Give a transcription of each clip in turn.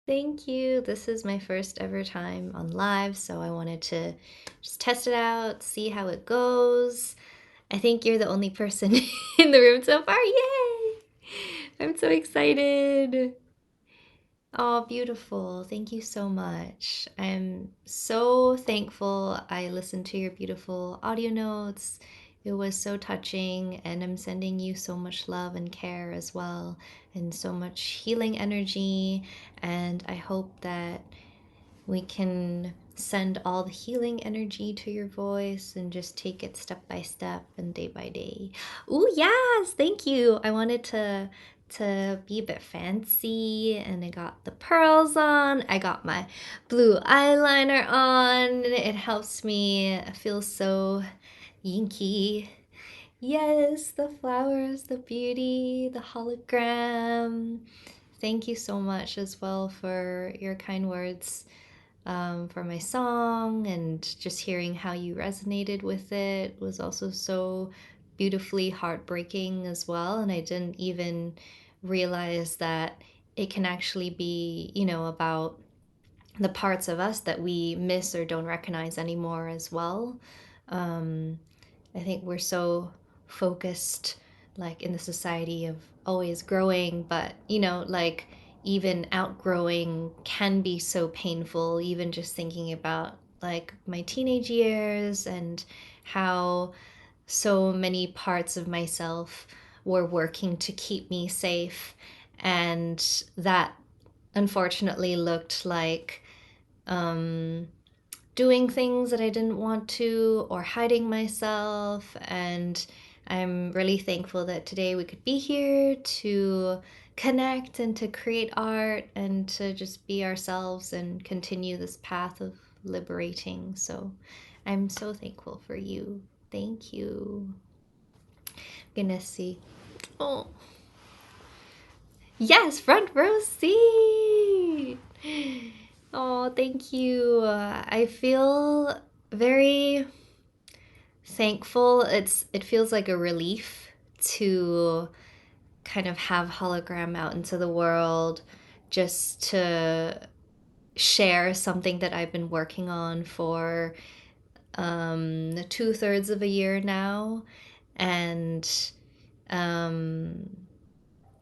Thank you. This is my first ever time on live, so I wanted to just test it out, see how it goes. I think you're the only person in the room so far. Yay! I'm so excited. Oh, beautiful. Thank you so much. I'm so thankful I listened to your beautiful audio notes. It was so touching, and I'm sending you so much love and care as well, and so much healing energy. And I hope that we can send all the healing energy to your voice and just take it step by step and day by day. Oh yes, thank you. I wanted to be a bit fancy, and I got the pearls on. I got my blue eyeliner on. It helps me feel so Yinki. Yes, the flowers, the beauty, the hologram. Thank you so much as well for your kind words for my song, and just hearing how you resonated with it was also so beautifully heartbreaking as well. And I didn't even realize that it can actually be, about the parts of us that we miss or don't recognize anymore as well. Um, I think we're so focused, like in the society of always growing, but like even outgrowing can be so painful. Even just thinking about like my teenage years and how so many parts of myself were working to keep me safe, and that unfortunately looked like um, doing things that I didn't want to or hiding myself. And I'm really thankful that today we could be here to connect and to create art and to just be ourselves and continue this path of liberating. So I'm so thankful for you. Thank you. Gonna see. Oh, yes, front row seat. Oh, thank you. I feel very thankful. It feels like a relief to kind of have hologram out into the world, just to share something that I've been working on for 2/3 of a year now. And um,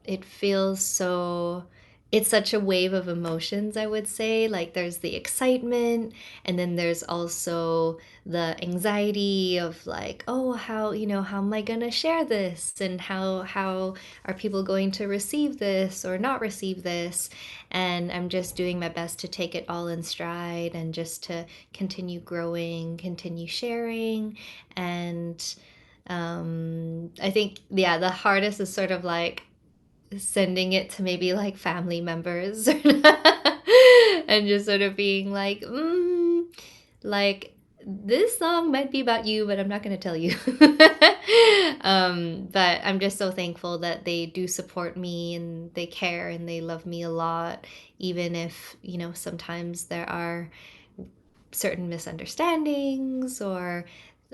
it feels so, it's such a wave of emotions, I would say. Like there's the excitement, and then there's also the anxiety of like, oh, how, how am I going to share this, and how are people going to receive this or not receive this. And I'm just doing my best to take it all in stride and just to continue growing, continue sharing. And I think, yeah, the hardest is sort of like sending it to maybe like family members and just sort of being like, like this song might be about you, but I'm not going to tell you. But I'm just so thankful that they do support me and they care and they love me a lot, even if, sometimes there are certain misunderstandings or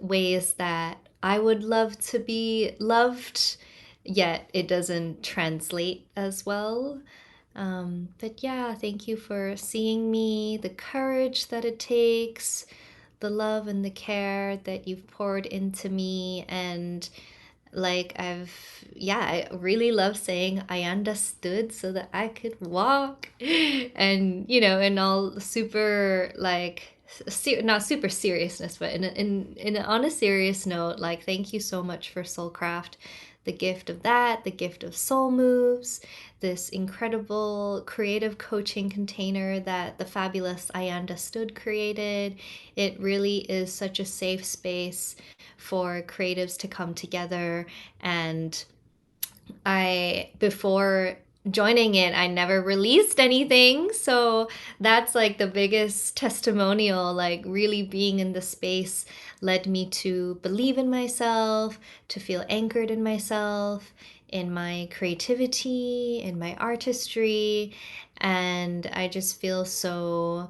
ways that I would love to be loved, yet it doesn't translate as well. But yeah, thank you for seeing me, the courage that it takes, the love and the care that you've poured into me. And like yeah, I really love saying I understood so that I could walk. And in all super like not super seriousness, but on a serious note, like thank you so much for Soulcraft, the gift of that, the gift of soul moves, this incredible creative coaching container that the fabulous I understood created. It really is such a safe space for creatives to come together. And before joining it, I never released anything. So that's like the biggest testimonial. Like, really being in the space led me to believe in myself, to feel anchored in myself, in my creativity, in my artistry. And I just feel so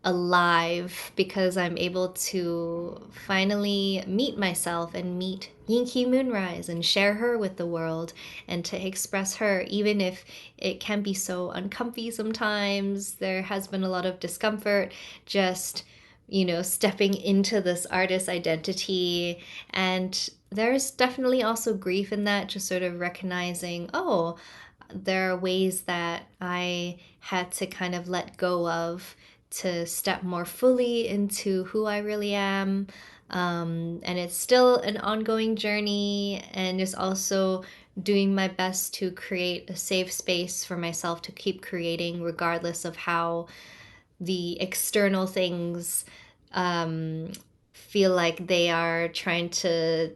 alive because I'm able to finally meet myself and meet Yinki Moonrise and share her with the world and to express her, even if it can be so uncomfy sometimes. There has been a lot of discomfort just, stepping into this artist identity. And there's definitely also grief in that, just sort of recognizing, oh, there are ways that I had to kind of let go of to step more fully into who I really am. And it's still an ongoing journey, and it's also doing my best to create a safe space for myself to keep creating, regardless of how the external things um, feel like they are trying to,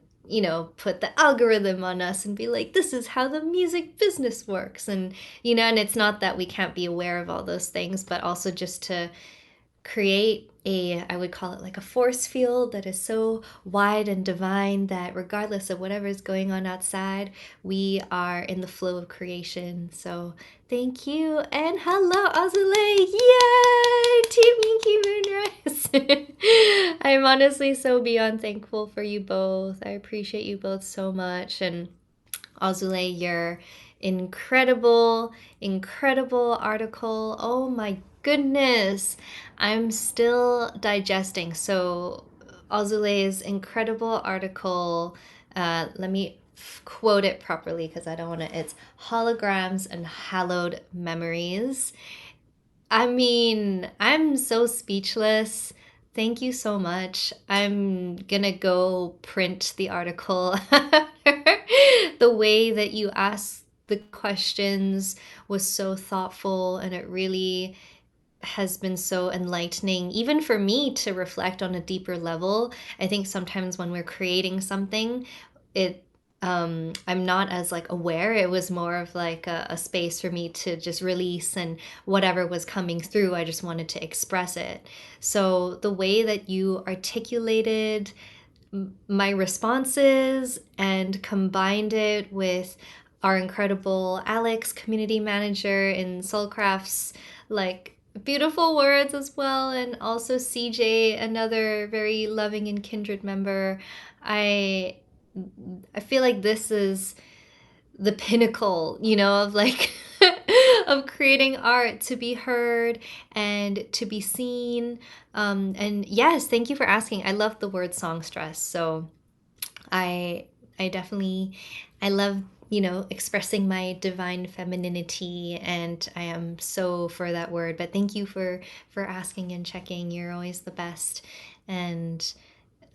put the algorithm on us and be like, this is how the music business works. And it's not that we can't be aware of all those things, but also just to create I would call it like a force field that is so wide and divine that regardless of whatever is going on outside, we are in the flow of creation. So thank you, and hello Azule. Yay, Team Yinky Moonrise. I'm honestly so beyond thankful for you both. I appreciate you both so much. And Azule, your incredible, incredible article. Oh my goodness. I'm still digesting. So, Azule's incredible article, let me quote it properly because I don't want to. It's Holograms and Hallowed Memories. I mean, I'm so speechless. Thank you so much. I'm gonna go print the article. The way that you asked the questions was so thoughtful, and it really has been so enlightening, even for me to reflect on a deeper level. I think sometimes when we're creating something, it I'm not as like aware. It was more of like a space for me to just release, and whatever was coming through, I just wanted to express it. So the way that you articulated my responses and combined it with our incredible Alex, community manager in Soulcraft's, like beautiful words as well, and also CJ, another very loving and kindred member. I I feel like this is the pinnacle, of like of creating art to be heard and to be seen. And yes, thank you for asking. I love the word songstress. So I I definitely I love, expressing my divine femininity, and I am so for that word. But thank you for asking and checking. You're always the best. And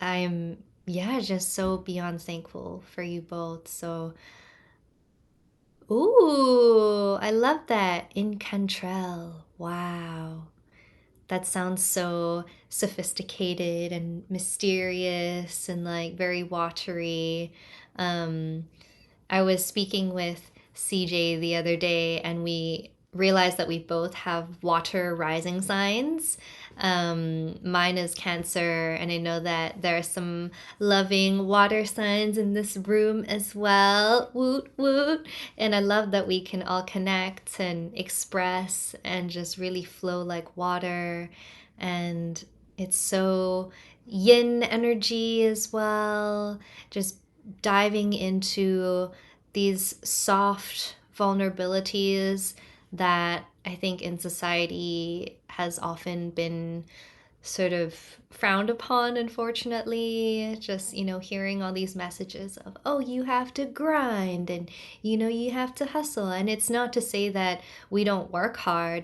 I'm, yeah, just so beyond thankful for you both. So, ooh, I love that. In Cantrell. Wow. That sounds so sophisticated and mysterious and like very watery. Um, I was speaking with CJ the other day, and we realized that we both have water rising signs. Mine is Cancer, and I know that there are some loving water signs in this room as well. Woot woot. And I love that we can all connect and express and just really flow like water. And it's so yin energy as well. Just diving into these soft vulnerabilities that I think in society has often been sort of frowned upon, unfortunately. Just, hearing all these messages of, oh, you have to grind, and, you have to hustle. And it's not to say that we don't work hard,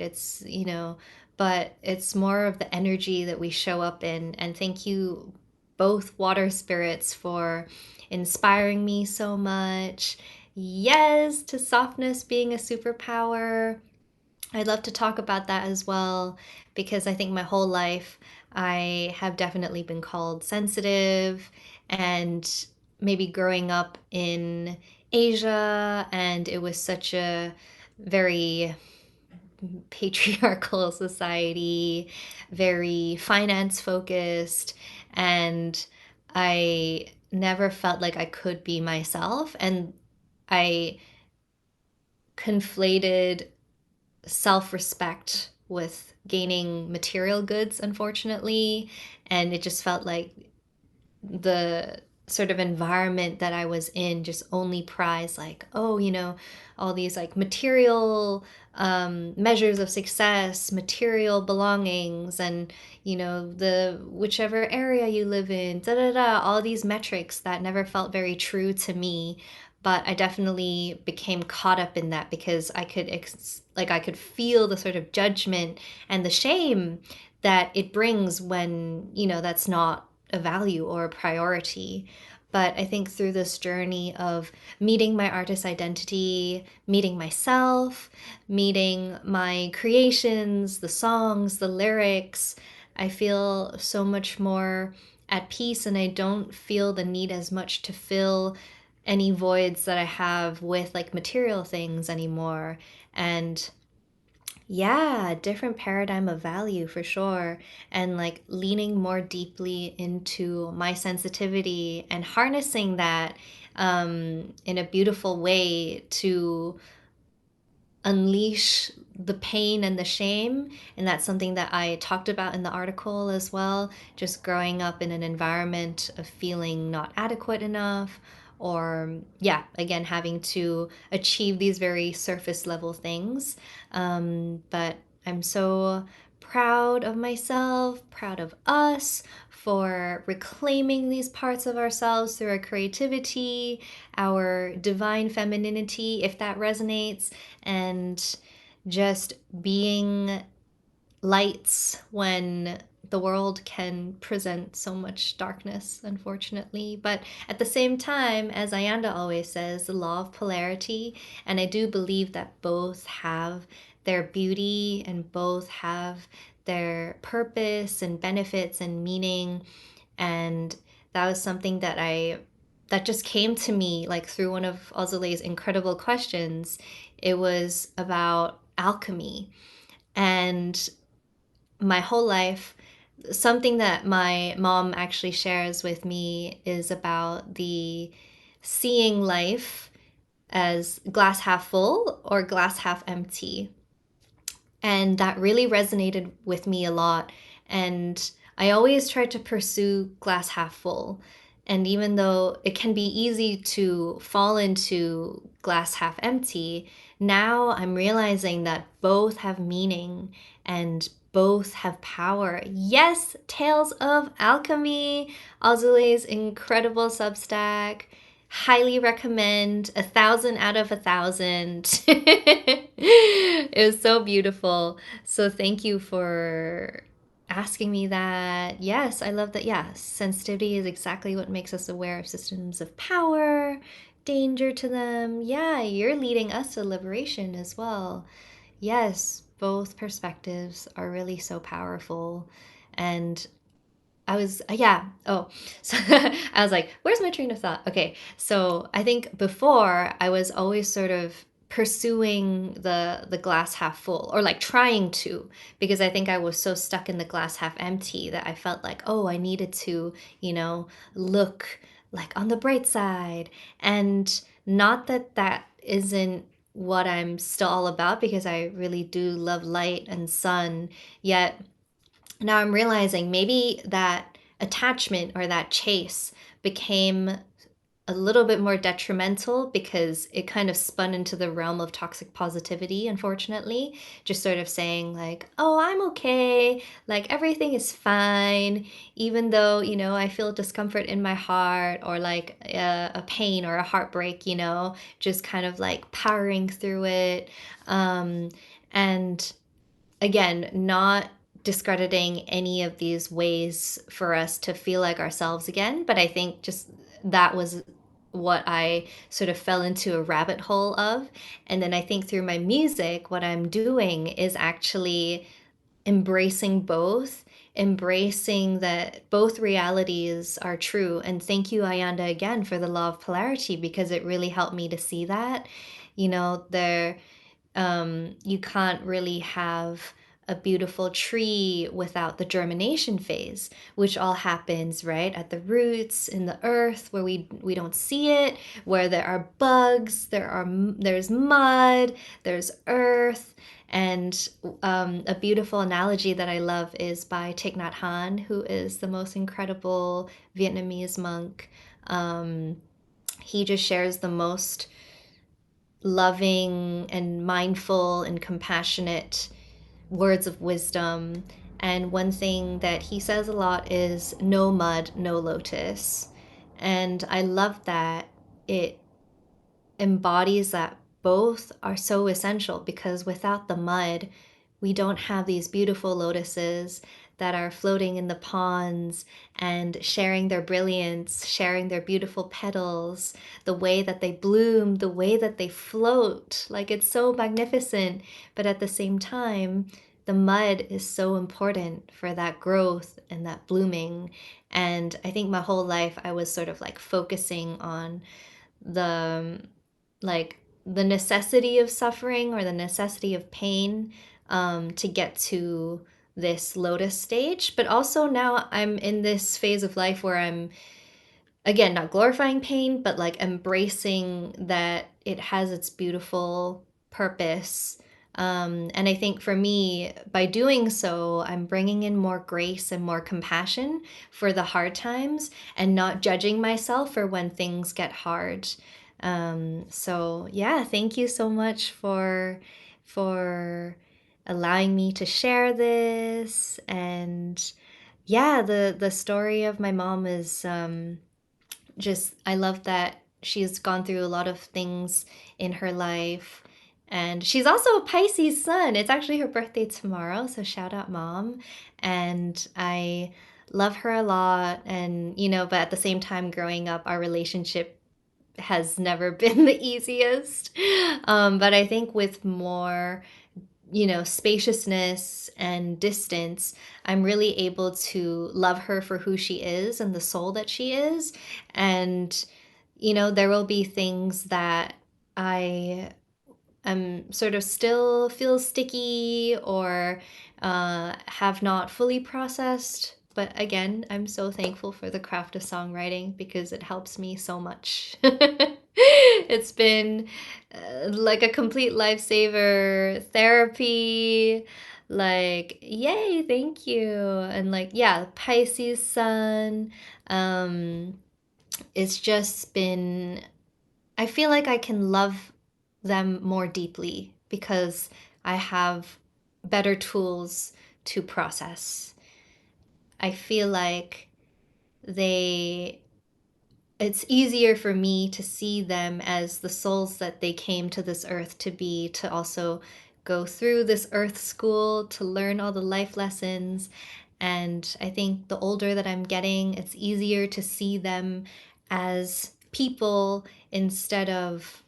but it's more of the energy that we show up in. And thank you, both water spirits, for inspiring me so much. Yes, to softness being a superpower. I'd love to talk about that as well, because I think my whole life I have definitely been called sensitive, and maybe growing up in Asia, and it was such a very patriarchal society, very finance focused, and I never felt like I could be myself. And I conflated self respect with gaining material goods, unfortunately. And it just felt like the sort of environment that I was in just only prized like, oh, all these like material measures of success, material belongings, and the whichever area you live in, da da da, all these metrics that never felt very true to me. But I definitely became caught up in that because I could feel the sort of judgment and the shame that it brings when that's not a value or a priority. But I think through this journey of meeting my artist identity, meeting myself, meeting my creations, the songs, the lyrics, I feel so much more at peace, and I don't feel the need as much to fill any voids that I have with like material things anymore. And yeah, different paradigm of value for sure. And like leaning more deeply into my sensitivity and harnessing that in a beautiful way to unleash the pain and the shame. And that's something that I talked about in the article as well. Just growing up in an environment of feeling not adequate enough, or, yeah, again, having to achieve these very surface level things. But I'm so proud of myself, proud of us for reclaiming these parts of ourselves through our creativity, our divine femininity, if that resonates, and just being lights when the world can present so much darkness, unfortunately. But at the same time, as Ayanda always says, the law of polarity, and I do believe that both have their beauty and both have their purpose and benefits and meaning. And that was something that just came to me like through one of Azule's incredible questions. It was about alchemy. And my whole life, something that my mom actually shares with me is about the seeing life as glass half full or glass half empty. And that really resonated with me a lot. And I always tried to pursue glass half full. And even though it can be easy to fall into glass half empty, now I'm realizing that both have meaning and both have power. Yes, Tales of Alchemy, Azule's incredible Substack. Highly recommend. 1,000 out of 1,000. It was so beautiful. So thank you for asking me that. Yes, I love that. Yeah, sensitivity is exactly what makes us aware of systems of power, danger to them. Yeah, you're leading us to liberation as well. Yes, both perspectives are really so powerful. And I was, yeah. Oh, so I was like, where's my train of thought? Okay. So I think before I was always sort of pursuing the glass half full, or like trying to, because I think I was so stuck in the glass half empty that I felt like, oh, I needed to, look like on the bright side. And not that that isn't what I'm still all about, because I really do love light and sun. Yet now I'm realizing maybe that attachment or that chase became a little bit more detrimental because it kind of spun into the realm of toxic positivity, unfortunately. Just sort of saying, like, oh, I'm okay, like everything is fine, even though, I feel discomfort in my heart, or like a pain or a heartbreak, just kind of like powering through it. And again, not discrediting any of these ways for us to feel like ourselves again, but I think just that was what I sort of fell into a rabbit hole of. And then I think through my music, what I'm doing is actually embracing both, embracing that both realities are true. And thank you, Ayanda, again for the law of polarity, because it really helped me to see that. There you can't really have a beautiful tree without the germination phase, which all happens right at the roots in the earth where we don't see it, where there are bugs, there's mud, there's earth. And a beautiful analogy that I love is by Thich Nhat Hanh, who is the most incredible Vietnamese monk. He just shares the most loving and mindful and compassionate words of wisdom. And one thing that he says a lot is no mud, no lotus. And I love that it embodies that both are so essential, because without the mud, we don't have these beautiful lotuses that are floating in the ponds and sharing their brilliance, sharing their beautiful petals, the way that they bloom, the way that they float. Like, it's so magnificent. But at the same time, the mud is so important for that growth and that blooming. And I think my whole life I was sort of like focusing on the like the necessity of suffering or the necessity of pain, to get to this lotus stage. But also now I'm in this phase of life where I'm, again, not glorifying pain, but like embracing that it has its beautiful purpose. And I think for me, by doing so, I'm bringing in more grace and more compassion for the hard times and not judging myself for when things get hard. So yeah, thank you so much for allowing me to share this. And yeah, the story of my mom is just, I love that she's gone through a lot of things in her life. And she's also a Pisces sun. It's actually her birthday tomorrow, so shout out mom. And I love her a lot. And but at the same time, growing up, our relationship has never been the easiest. But I think with more spaciousness and distance, I'm really able to love her for who she is and the soul that she is. And, there will be things that I sort of still feel sticky or have not fully processed. But again, I'm so thankful for the craft of songwriting because it helps me so much. It's been like a complete lifesaver, therapy. Like, yay, thank you. And like, yeah, Pisces sun. Um, it's just been, I feel like I can love them more deeply because I have better tools to process. I feel like they it's easier for me to see them as the souls that they came to this earth to be, to also go through this earth school to learn all the life lessons. And I think the older that I'm getting, it's easier to see them as people instead of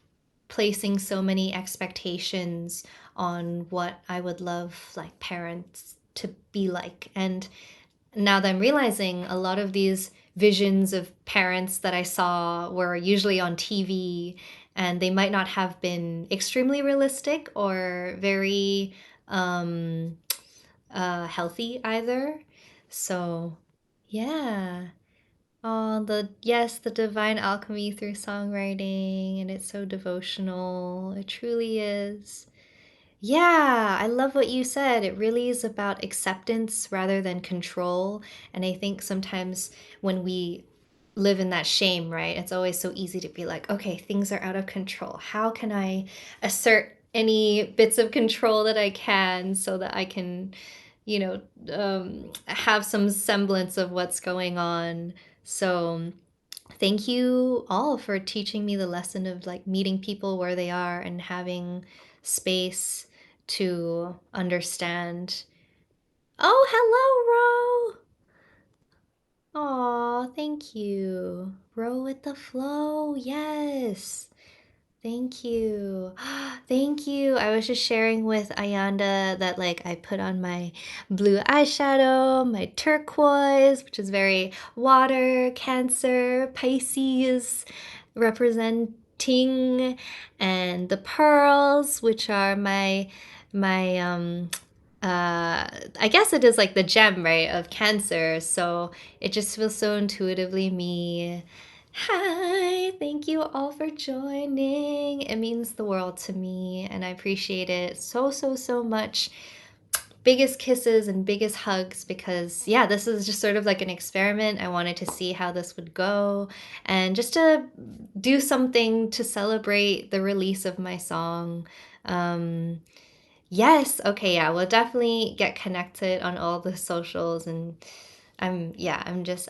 placing so many expectations on what I would love like parents to be like. And now that I'm realizing, a lot of these visions of parents that I saw were usually on TV, and they might not have been extremely realistic or very um, healthy either. So, yeah. Oh, the divine alchemy through songwriting, and it's so devotional. It truly is. Yeah, I love what you said. It really is about acceptance rather than control. And I think sometimes when we live in that shame, right, it's always so easy to be like, okay, things are out of control. How can I assert any bits of control that I can so that I can, have some semblance of what's going on? So, thank you all for teaching me the lesson of like meeting people where they are and having space to understand. Oh, hello, Ro. Aw, thank you. Row with the flow. Yes. Thank you. Thank you. I was just sharing with Ayanda that like I put on my blue eyeshadow, my turquoise, which is very water, Cancer, Pisces representing, and the pearls, which are my I guess it is like the gem, right, of Cancer. So it just feels so intuitively me. Hi, thank you all for joining. It means the world to me, and I appreciate it so, so, so much. Biggest kisses and biggest hugs because, yeah, this is just sort of like an experiment. I wanted to see how this would go and just to do something to celebrate the release of my song. Yes, okay, yeah, we'll definitely get connected on all the socials and I'm just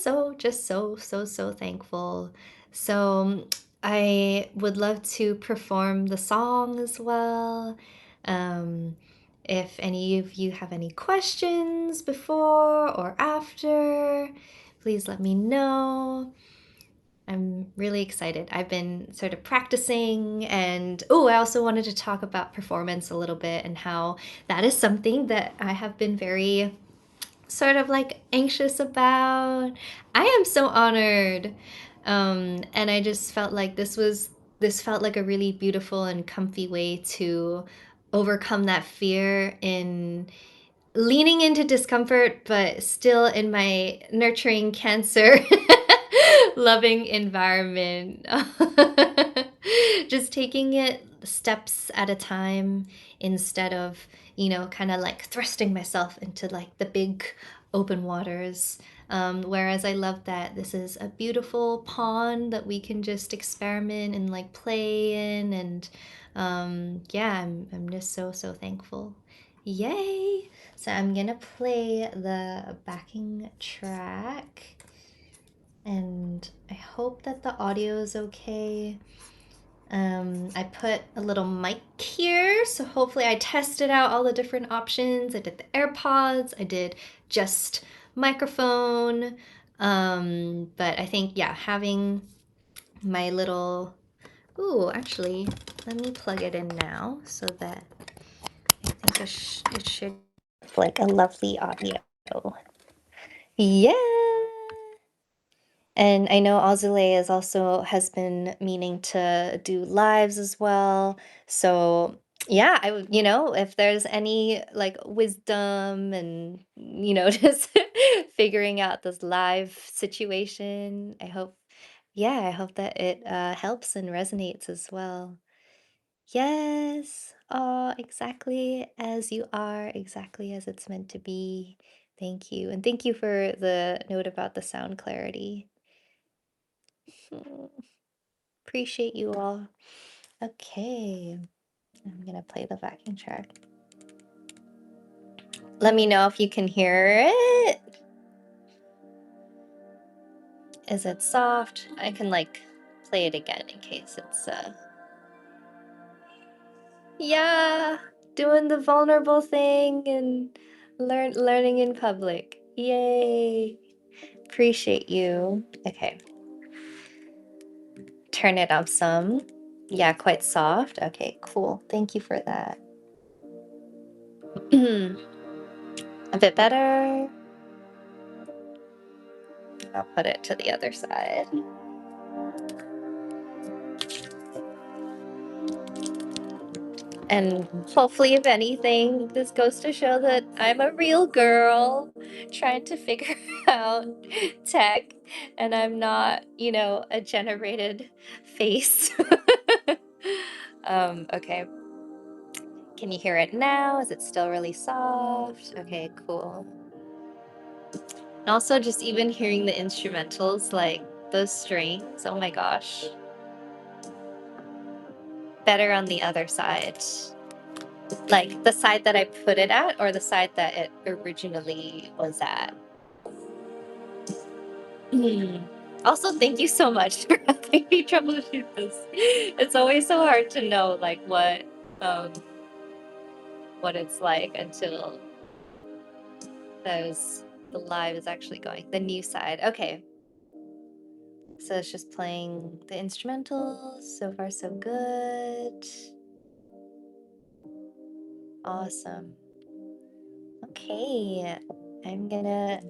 so thankful. So I would love to perform the song as well. Um, if any of you have any questions before or after, please let me know. I'm really excited. I've been sort of practicing, and oh, I also wanted to talk about performance a little bit and how that is something that I have been very sort of like anxious about. I am so honored. And I just felt like this felt like a really beautiful and comfy way to overcome that fear in leaning into discomfort, but still in my nurturing Cancer loving environment. Just taking it steps at a time instead of, kind of like thrusting myself into like the big open waters. Whereas I love that this is a beautiful pond that we can just experiment and like play in. And yeah, I'm just so, so thankful. Yay! So I'm gonna play the backing track, and I hope that the audio is okay. I put a little mic here, so hopefully I tested out all the different options. I did the AirPods, I did just microphone, but I think, yeah, having my little... Ooh, actually, let me plug it in now so that I think it should like a lovely audio. Yeah. And I know Azule is also has been meaning to do lives as well. So yeah, I would, if there's any like wisdom and, just figuring out this live situation, I hope that it helps and resonates as well. Yes. Oh, exactly as you are, exactly as it's meant to be. Thank you. And thank you for the note about the sound clarity. Hmm, appreciate you all. Okay. I'm gonna play the backing track. Let me know if you can hear it. Is it soft? I can like play it again in case it's yeah, doing the vulnerable thing and learning in public. Yay. Appreciate you. Okay. Turn it up some. Yeah, quite soft. Okay, cool. Thank you for that. A bit better. I'll put it to the other side. And hopefully, if anything, this goes to show that I'm a real girl trying to figure out tech, and I'm not, a generated face. Okay. Can you hear it now? Is it still really soft? Okay, cool. And also just even hearing the instrumentals, like those strings, oh my gosh. Better on the other side. Like the side that I put it at or the side that it originally was at. Also, thank you so much for helping me troubleshoot this. It's always so hard to know like what it's like until the live is actually going. The new side. Okay. So it's just playing the instrumentals. So far, so good. Awesome. Okay. I'm gonna...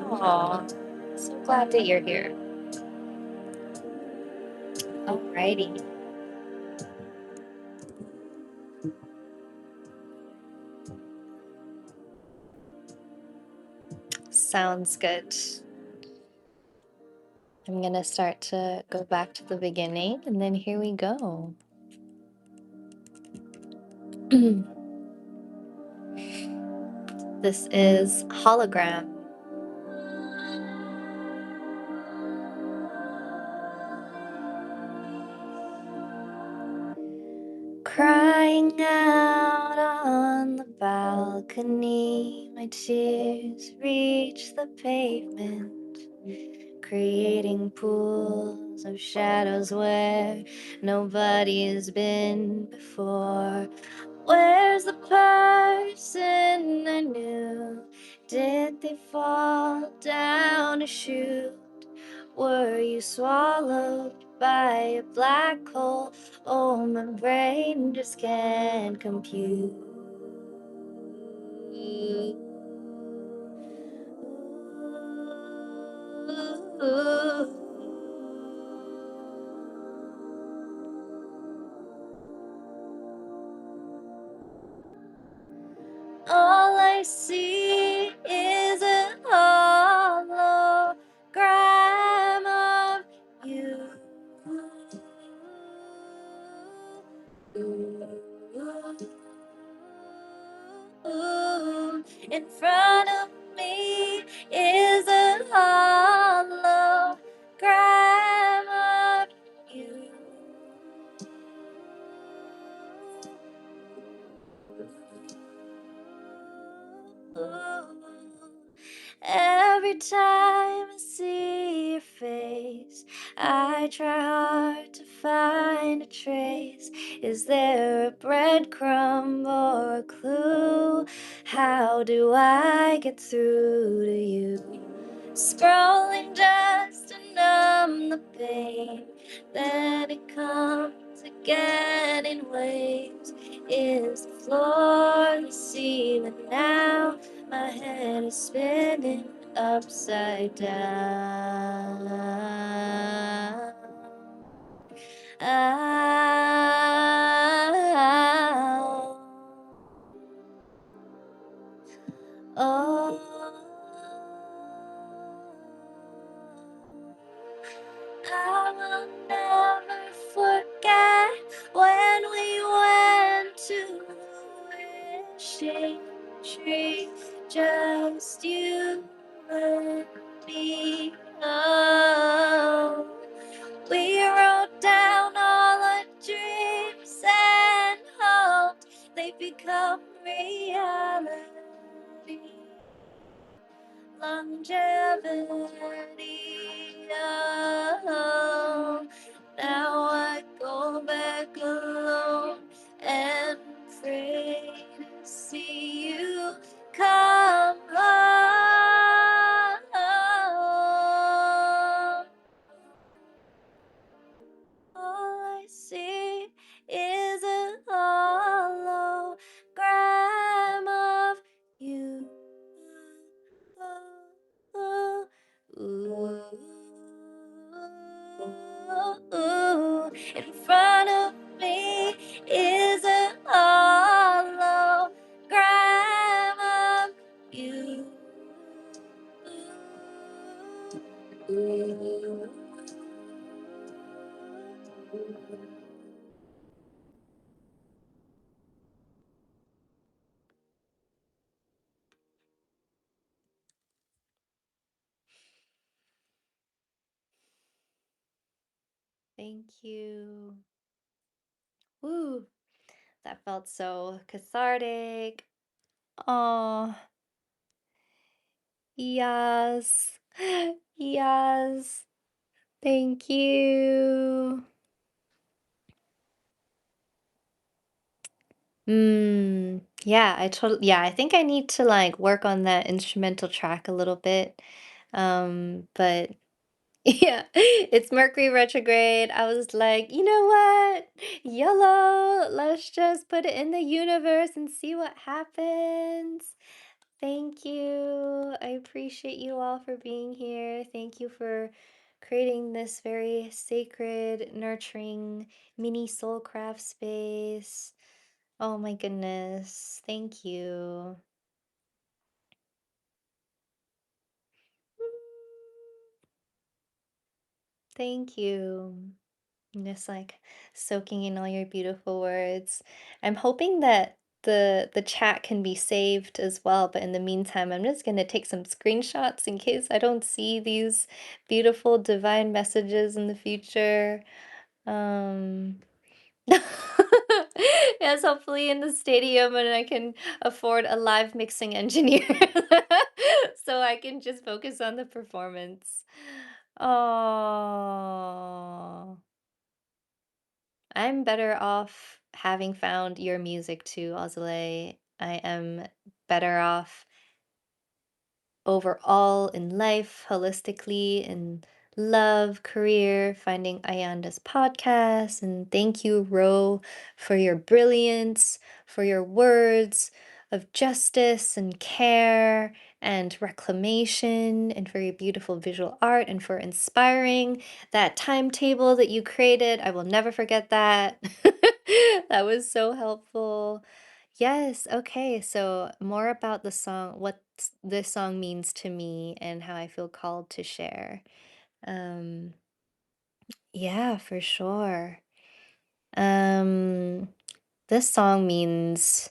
Aw, so glad that you're here. Alrighty. Sounds good. I'm gonna start to go back to the beginning, and then here we go. This is hologram. Crying out on the balcony, my tears reach the pavement, creating pools of shadows where nobody's been before. Where's the person I knew? Did they fall down a chute? Were you swallowed by a black hole? Oh, my brain just can't compute. All I see is a hologram of you. In front of me is a hologram of you. Every time I see your face, I try hard to find a trace. Is there a breadcrumb or a clue? How do I get through to you? Scrolling just to numb the pain, then it comes again in waves. Is the floor the ceiling now? My head is spinning upside down. Ow. Oh, I will never forget when we went to the wishing tree, just you and me. Oh, we wrote down all our dreams and hoped they become reality. Longevity. Oh, now I go back alone and pray to see you come home. All I see is a hologram of you. In front of me is a hologram of you. Thank you. Woo, that felt so cathartic. Oh, yes. Yes. Thank you. Yeah, I think I need to like work on that instrumental track a little bit. But yeah, it's Mercury retrograde. I was like, you know what? YOLO, let's just put it in the universe and see what happens. Thank you. I appreciate you all for being here. Thank you for creating this very sacred, nurturing mini soul craft space. Oh my goodness. Thank you. Thank you. Just like soaking in all your beautiful words. I'm hoping that the chat can be saved as well, but in the meantime, I'm just gonna take some screenshots in case I don't see these beautiful divine messages in the future. Um, yes, hopefully in the stadium and I can afford a live mixing engineer so I can just focus on the performance. Oh. I'm better off having found your music too, Azalea. I am better off overall in life, holistically, in love, career, finding Ayanda's podcast. And thank you, Ro, for your brilliance, for your words of justice and care and reclamation, and for your beautiful visual art, and for inspiring that timetable that you created. I will never forget that. That was so helpful. Yes, okay. So more about the song, what this song means to me and how I feel called to share. Um, yeah, for sure. Um, this song means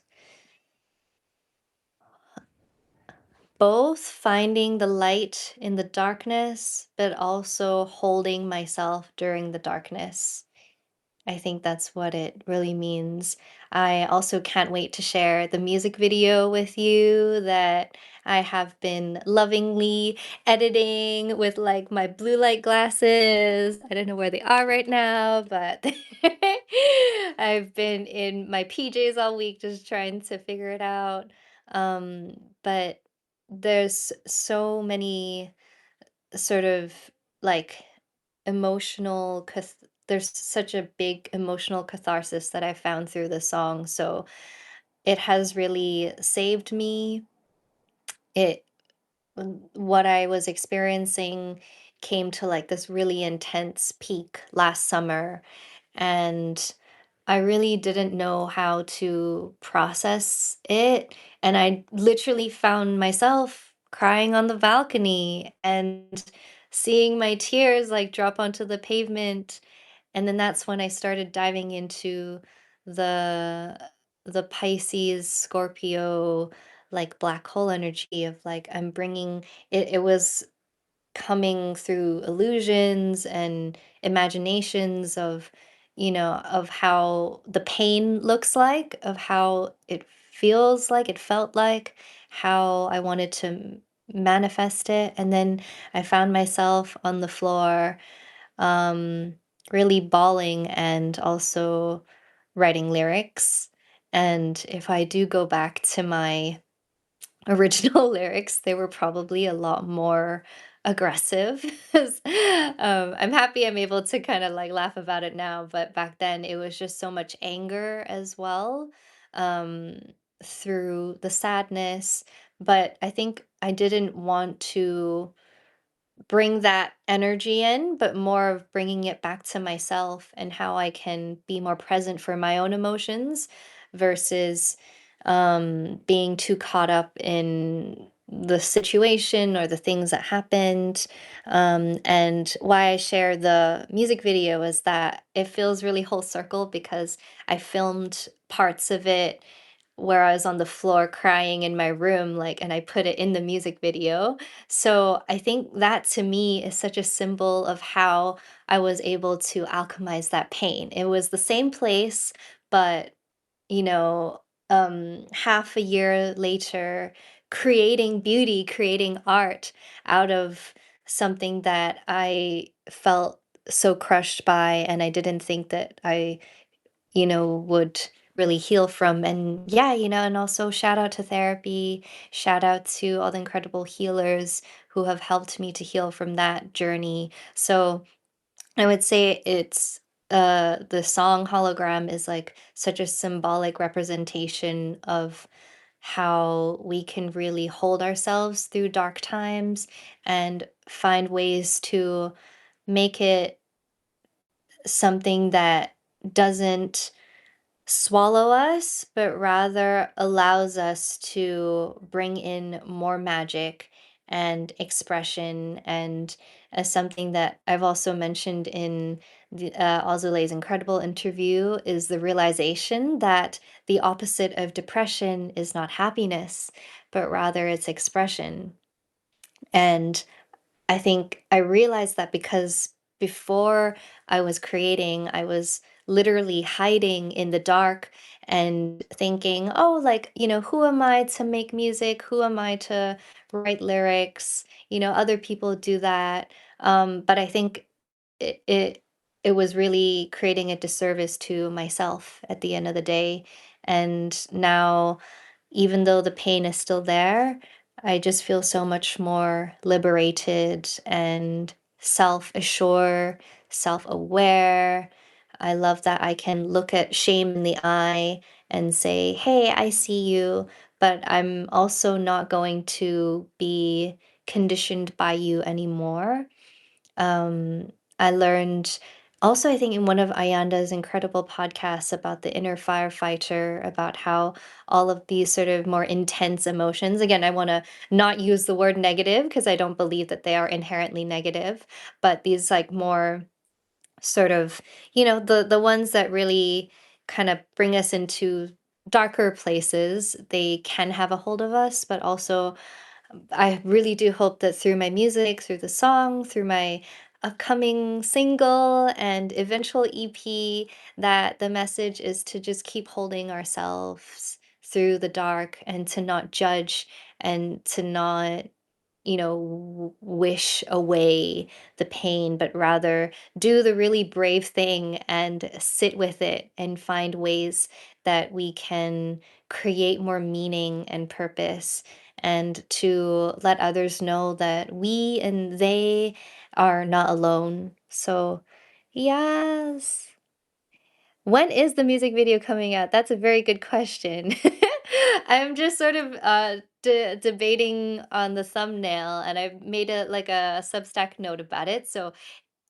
both finding the light in the darkness, but also holding myself during the darkness. I think that's what it really means. I also can't wait to share the music video with you that I have been lovingly editing with like my blue light glasses. I don't know where they are right now, but I've been in my PJs all week just trying to figure it out. But there's so many sort of like emotional there's such a big emotional catharsis that I found through the song. So it has really saved me. It what I was experiencing came to like this really intense peak last summer, and I really didn't know how to process it. And I literally found myself crying on the balcony and seeing my tears like drop onto the pavement. And then that's when I started diving into the the Pisces, Scorpio, like black hole energy of like I'm bringing it was coming through illusions and imaginations of, of how the pain looks like, of how it feels like, it felt like, how I wanted to manifest it. And then I found myself on the floor, um, really bawling and also writing lyrics. And if I do go back to my original lyrics, they were probably a lot more aggressive. I'm happy I'm able to kind of like laugh about it now, but back then it was just so much anger as well, um, through the sadness. But I think I didn't want to bring that energy in, but more of bringing it back to myself and how I can be more present for my own emotions versus being too caught up in the situation or the things that happened. And why I share the music video is that it feels really whole circle because I filmed parts of it where I was on the floor crying in my room, like, and I put it in the music video. So I think that to me is such a symbol of how I was able to alchemize that pain. It was the same place, but you know, half a year later, creating beauty, creating art out of something that I felt so crushed by, and I didn't think that I would really heal from. And yeah, and also shout out to therapy, shout out to all the incredible healers who have helped me to heal from that journey. So I would say it's the song Hologram is like such a symbolic representation of how we can really hold ourselves through dark times and find ways to make it something that doesn't swallow us, but rather allows us to bring in more magic and expression. And as something that I've also mentioned in Azule's incredible interview, is the realization that the opposite of depression is not happiness, but rather it's expression. And I think I realized that because before I was creating, I was literally hiding in the dark and thinking, oh, like, who am I to make music? Who am I to write lyrics? Other people do that. But I think it, it it was really creating a disservice to myself at the end of the day. And now, even though the pain is still there, I just feel so much more liberated and self-assured, self-aware. I love that I can look at shame in the eye and say, "Hey, I see you, but I'm also not going to be conditioned by you anymore." Um, I learned also, I think, in one of Ayanda's incredible podcasts about the inner firefighter, about how all of these sort of more intense emotions, again, I want to not use the word negative because I don't believe that they are inherently negative, but these like more sort of, the ones that really kind of bring us into darker places, they can have a hold of us, but also I really do hope that through my music, through the song, through my upcoming single and eventual EP, that the message is to just keep holding ourselves through the dark and to not judge and to not wish away the pain, but rather do the really brave thing and sit with it and find ways that we can create more meaning and purpose, and to let others know that we and they are not alone. So, yes. When is the music video coming out? That's a very good question. I'm just sort of debating on the thumbnail, and I've made a like a Substack note about it. So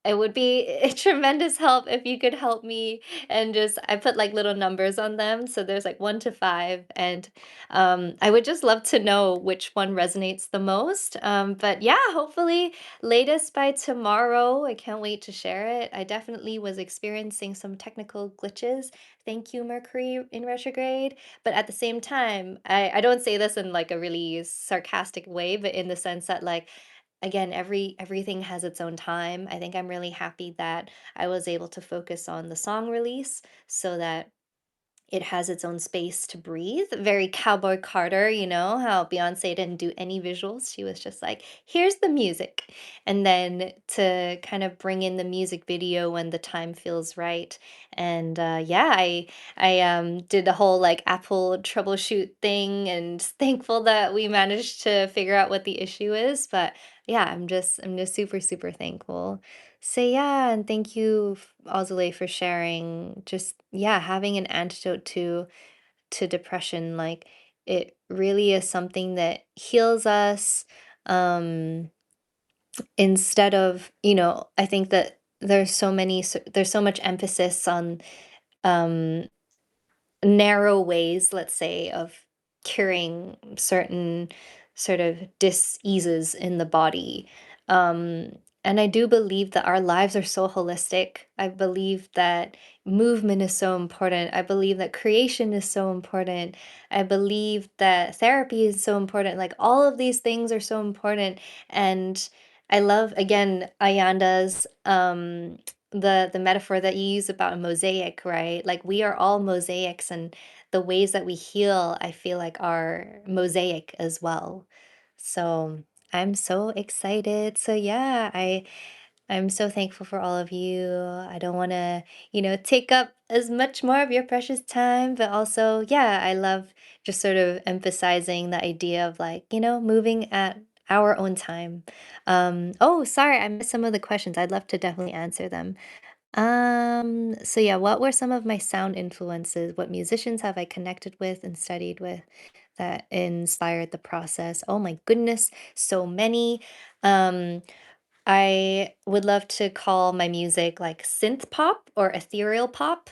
it would be a tremendous help if you could help me and just I put like little numbers on them. So there's like 1 to 5, and I would just love to know which one resonates the most. But yeah, hopefully latest by tomorrow. I can't wait to share it. I definitely was experiencing some technical glitches. Thank you, Mercury in retrograde. But at the same time, I don't say this in like a really sarcastic way, but in the sense that like again, everything has its own time. I think I'm really happy that I was able to focus on the song release so that it has its own space to breathe. Very Cowboy Carter, how Beyonce didn't do any visuals. She was just like, here's the music. And then to kind of bring in the music video when the time feels right. And yeah, I did the whole like Apple troubleshoot thing, and thankful that we managed to figure out what the issue is. But yeah, I'm just super, super thankful. So yeah, and thank you, Azule, for sharing. Just yeah, having an antidote to depression, like it really is something that heals us. Um, instead of, I think that there's so much emphasis on um narrow ways, let's say, of curing certain sort of diseases in the body. Um, and I do believe that our lives are so holistic. I believe that movement is so important. I believe that creation is so important. I believe that therapy is so important. Like all of these things are so important. And I love again Ayanda's the metaphor that you use about a mosaic, right? Like we are all mosaics, and the ways that we heal, I feel like are mosaic as well. So I'm so excited. So yeah, I'm so thankful for all of you. I don't want to, take up as much more of your precious time, but also, yeah, I love just sort of emphasizing the idea of like, moving at our own time. Oh, sorry, I missed some of the questions. I'd love to definitely answer them. So yeah, what were some of my sound influences? What musicians have I connected with and studied with that inspired the process? Oh my goodness, so many. Um, I would love to call my music like synth pop or ethereal pop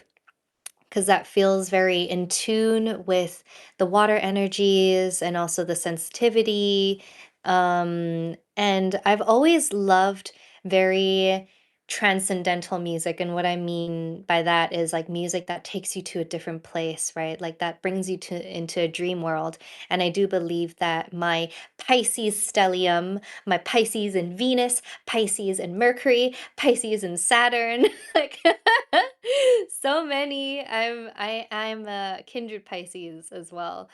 because that feels very in tune with the water energies and also the sensitivity. And I've always loved very transcendental music. And what I mean by that is like music that takes you to a different place, right? Like that brings you to into a dream world. And I do believe that my Pisces stellium, my Pisces and Venus, Pisces and Mercury, Pisces and Saturn, like so many. I'm a kindred Pisces as well.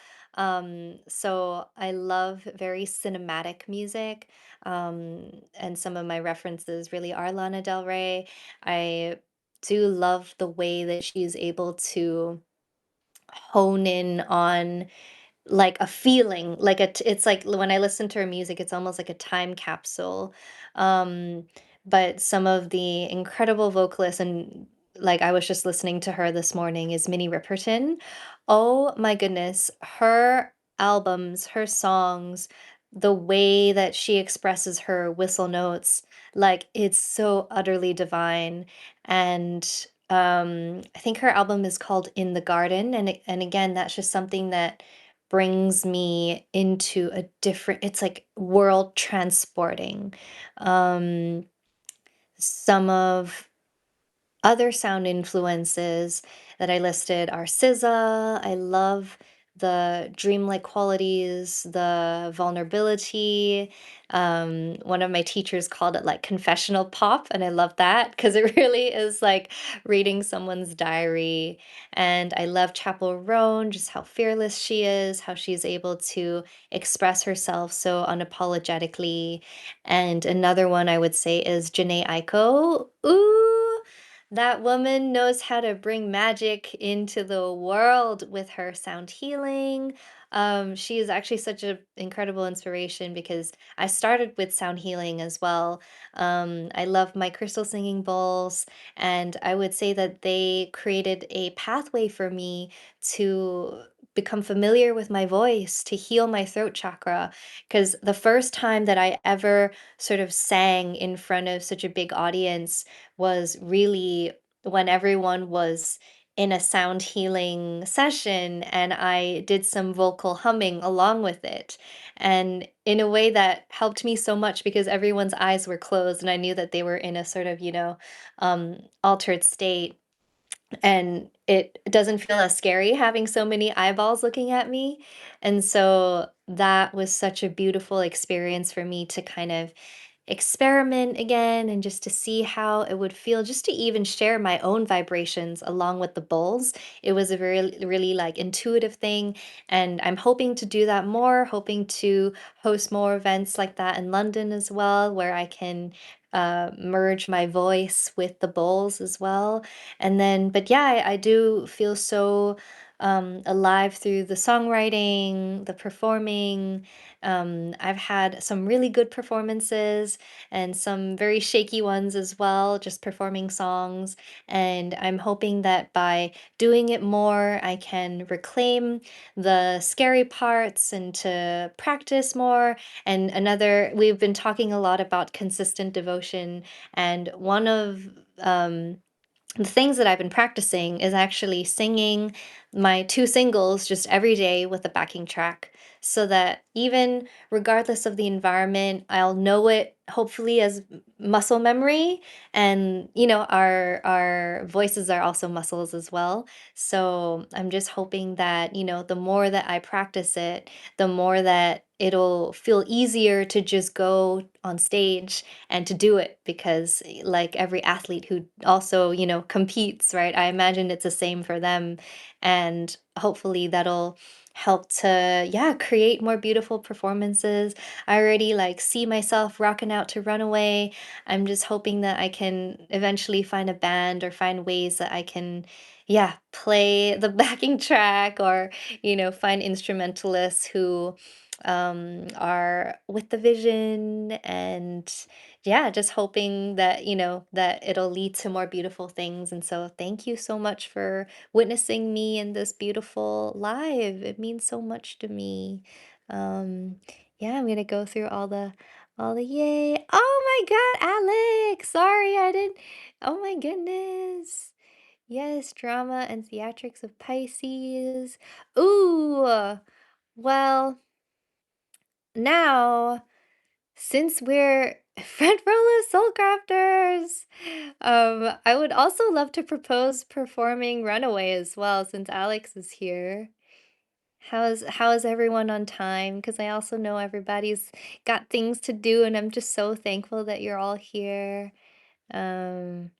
So I love very cinematic music. And some of my references really are Lana Del Rey. I do love the way that she's able to hone in on like a feeling, like it's like when I listen to her music, it's almost like a time capsule. Um, but some of the incredible vocalists, and like I was just listening to her this morning, is Minnie Riperton. Oh my goodness, her albums, her songs, the way that she expresses her whistle notes, like it's so utterly divine. And I think her album is called In the Garden, and again, that's just something that brings me into a different, it's like world transporting. Um, some of other sound influences that I listed are SZA. I love the dreamlike qualities, the vulnerability. One of my teachers called it like confessional pop, and I love that because it really is like reading someone's diary. And I love Chapel Roan, just how fearless she is, how she's able to express herself so unapologetically. And another one I would say is Janae Aiko. Ooh, that woman knows how to bring magic into the world with her sound healing. She is actually such an incredible inspiration because I started with sound healing as well. I love my crystal singing bowls, and I would say that they created a pathway for me to become familiar with my voice, to heal my throat chakra. Because the first time that I ever sort of sang in front of such a big audience was really when everyone was in a sound healing session and I did some vocal humming along with it. And in a way that helped me so much because everyone's eyes were closed and I knew that they were in a sort of, altered state. And it doesn't feel as scary having so many eyeballs looking at me. And so that was such a beautiful experience for me to kind of experiment again and just to see how it would feel just to even share my own vibrations along with the bowls. It was a very really like intuitive thing, and I'm hoping to do that more, hoping to host more events like that in London as well, where I can merge my voice with the bowls as well. And then, but yeah, I do feel so alive through the songwriting, the performing. I've had some really good performances and some very shaky ones as well, just performing songs. And I'm hoping that by doing it more, I can reclaim the scary parts and to practice more. And another, we've been talking a lot about consistent devotion, and one of the things that I've been practicing is actually singing my two singles just every day with a backing track so that even regardless of the environment, I'll know it hopefully as muscle memory. And our voices are also muscles as well. So I'm just hoping that, the more that I practice it, the more that it'll feel easier to just go on stage and to do it because like every athlete who also competes, right? I imagine it's the same for them, and hopefully that'll help to create more beautiful performances. I already like see myself rocking out to Runaway. I'm just hoping that I can eventually find a band or find ways that I can play the backing track, or find instrumentalists who are with the vision. And just hoping that, that it'll lead to more beautiful things. And so thank you so much for witnessing me in this beautiful live. It means so much to me. Um, I'm gonna go through all the yay. Oh my God, Alex! Sorry, I didn't. Oh my goodness. Yes, drama and theatrics of Pisces. Ooh, well, now, since we're Fred Rolla Soul Crafters, I would also love to propose performing Runaway as well, since Alex is here. How is everyone on time? Because I also know everybody's got things to do, and I'm just so thankful that you're all here. Um,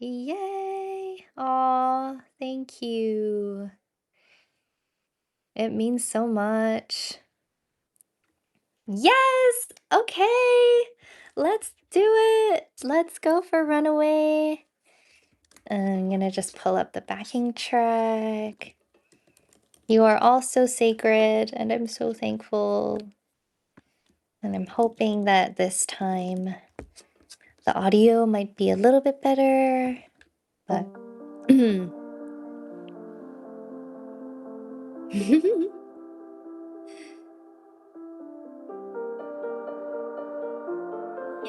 Yay! Aw, thank you. It means so much. Yes! Okay! Let's do it! Let's go for Runaway. I'm gonna just pull up the backing track. You are all so sacred, and I'm so thankful. And I'm hoping that this time the audio might be a little bit better, but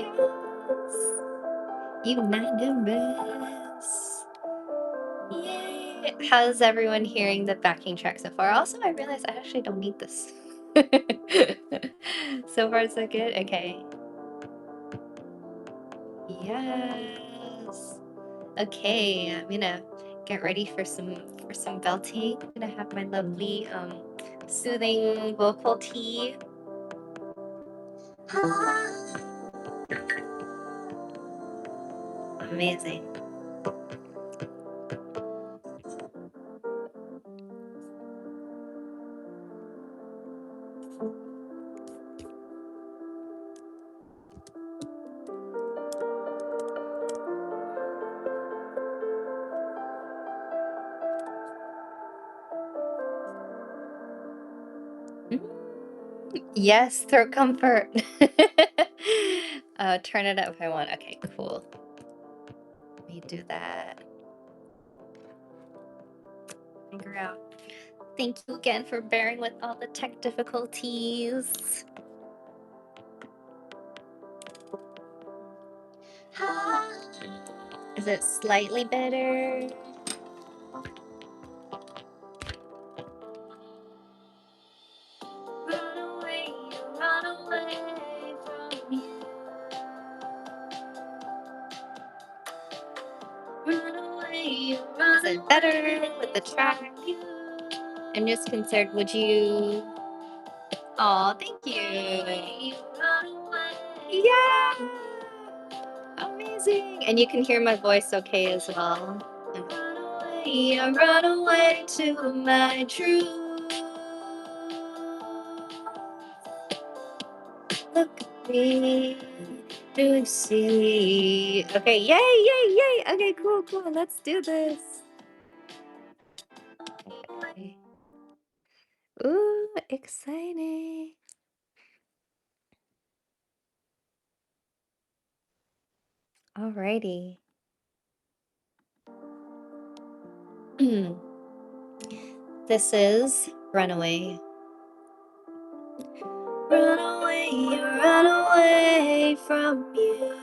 yes, unanimous. Yay! How's everyone hearing the backing track so far? Also, I realized I actually don't need this. So far, so good. Okay. Yes. Okay, I'm gonna get ready for some belting. I'm gonna have my lovely soothing vocal tea. Amazing. Yes, throat comfort. Turn it up if I want. Okay, cool. Let me do that. Figure out. Thank you again for bearing with all the tech difficulties. Is it slightly better? Run away from you. Run away, run Is it better with the track? I'm just concerned, would you... Oh, thank you. Yeah! Amazing. And you can hear my voice okay as well. Run away to my truth. Look at me. Do you see? Okay, yay, yay, yay. Okay, cool, cool. Let's do this. Okay. Ooh, exciting. Alrighty. This is Runaway. Run away from you.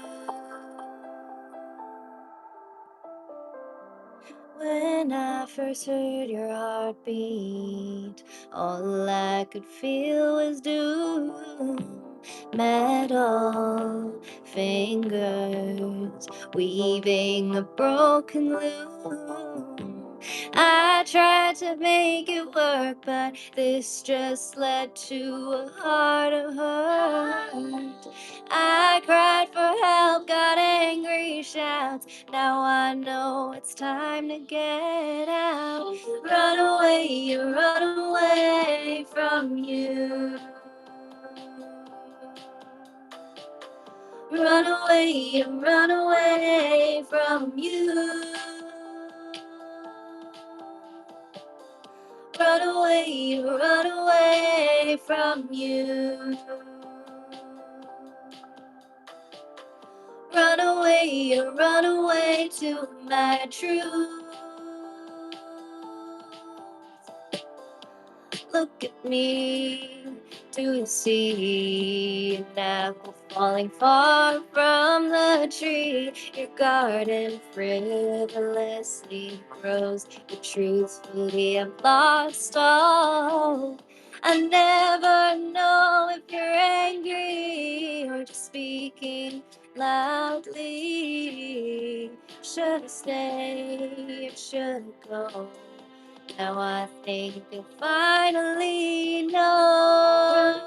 When I first heard your heartbeat, all I could feel was doom. Metal fingers weaving a broken loom. I tried to make it work, but this just led to a heart of hurt. I cried for help, got angry shouts. Now I know it's time to get out. Run away from you. Run away from you. Run away from you. Run away to my truth. Look at me, do you see? Now falling far from the tree. Your garden frivolously grows, but truthfully I've lost all. I never know if you're angry or just speaking loudly. Should I stay or should I go? Now I think you'll finally know.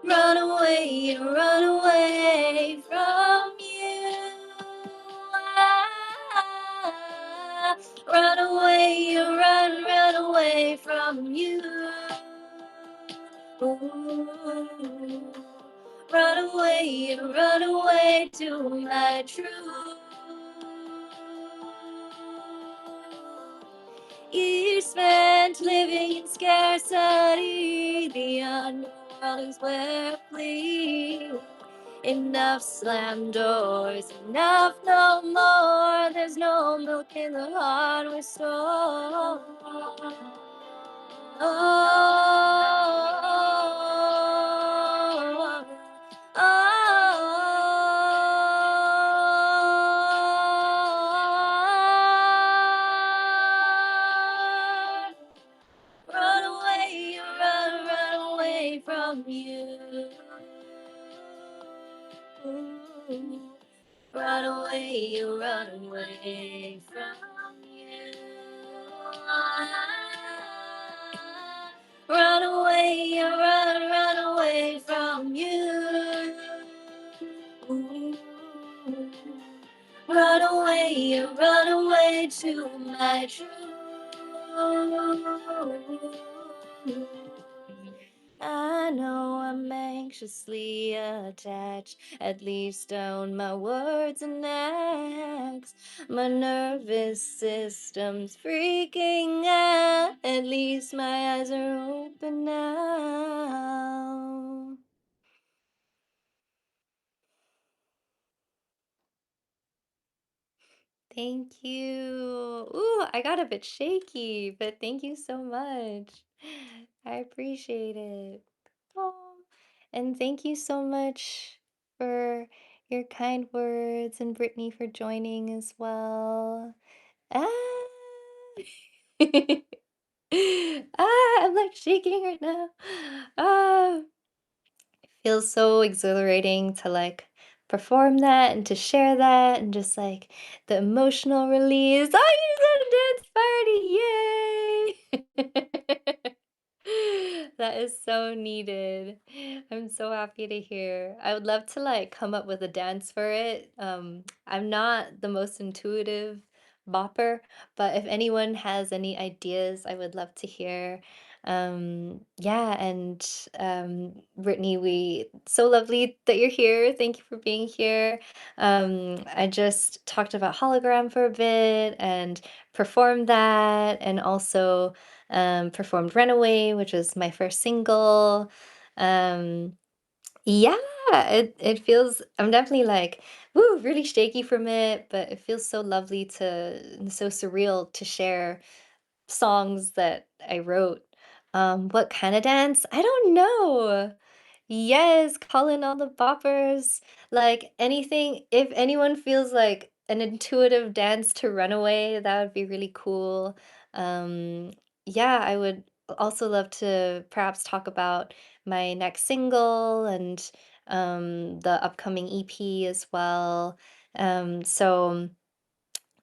Run away from you. Run away, run away from you. Ooh. Run away to my truth. Years spent living in scarcity, the underworld is where I flee. Enough slam doors, enough no more. There's no milk in the hardware store. Oh, oh. Run away from you. Run away from you. Run away from you. Run away to my truth. I know I'm anxiously attached, at least on my words and acts. My nervous system's freaking out, at least my eyes are open now. Thank you. Ooh, I got a bit shaky, but thank you so much. I appreciate it. Oh, and thank you so much for your kind words and Brittany for joining as well. Ah, I'm like shaking right now. Ah, feels so exhilarating to like perform that and to share that and just like the emotional release. Oh, you did a dance party! Yay! That is so needed. I'm so happy to hear. I would love to like come up with a dance for it. I'm not the most intuitive bopper, but if anyone has any ideas, I would love to hear. Yeah, and Brittany, we so lovely that you're here. Thank you for being here. I just talked about hologram for a bit and performed that, and also performed Runaway, which was my first single. Um, yeah, it feels, I'm definitely like, woo, really shaky from it, but it feels so lovely to, and so surreal to share songs that I wrote. What kind of dance? I don't know. Yes, call in all the boppers. Like anything, if anyone feels like an intuitive dance to Runaway, that would be really cool. Um, yeah, I would also love to perhaps talk about my next single and the upcoming EP as well. So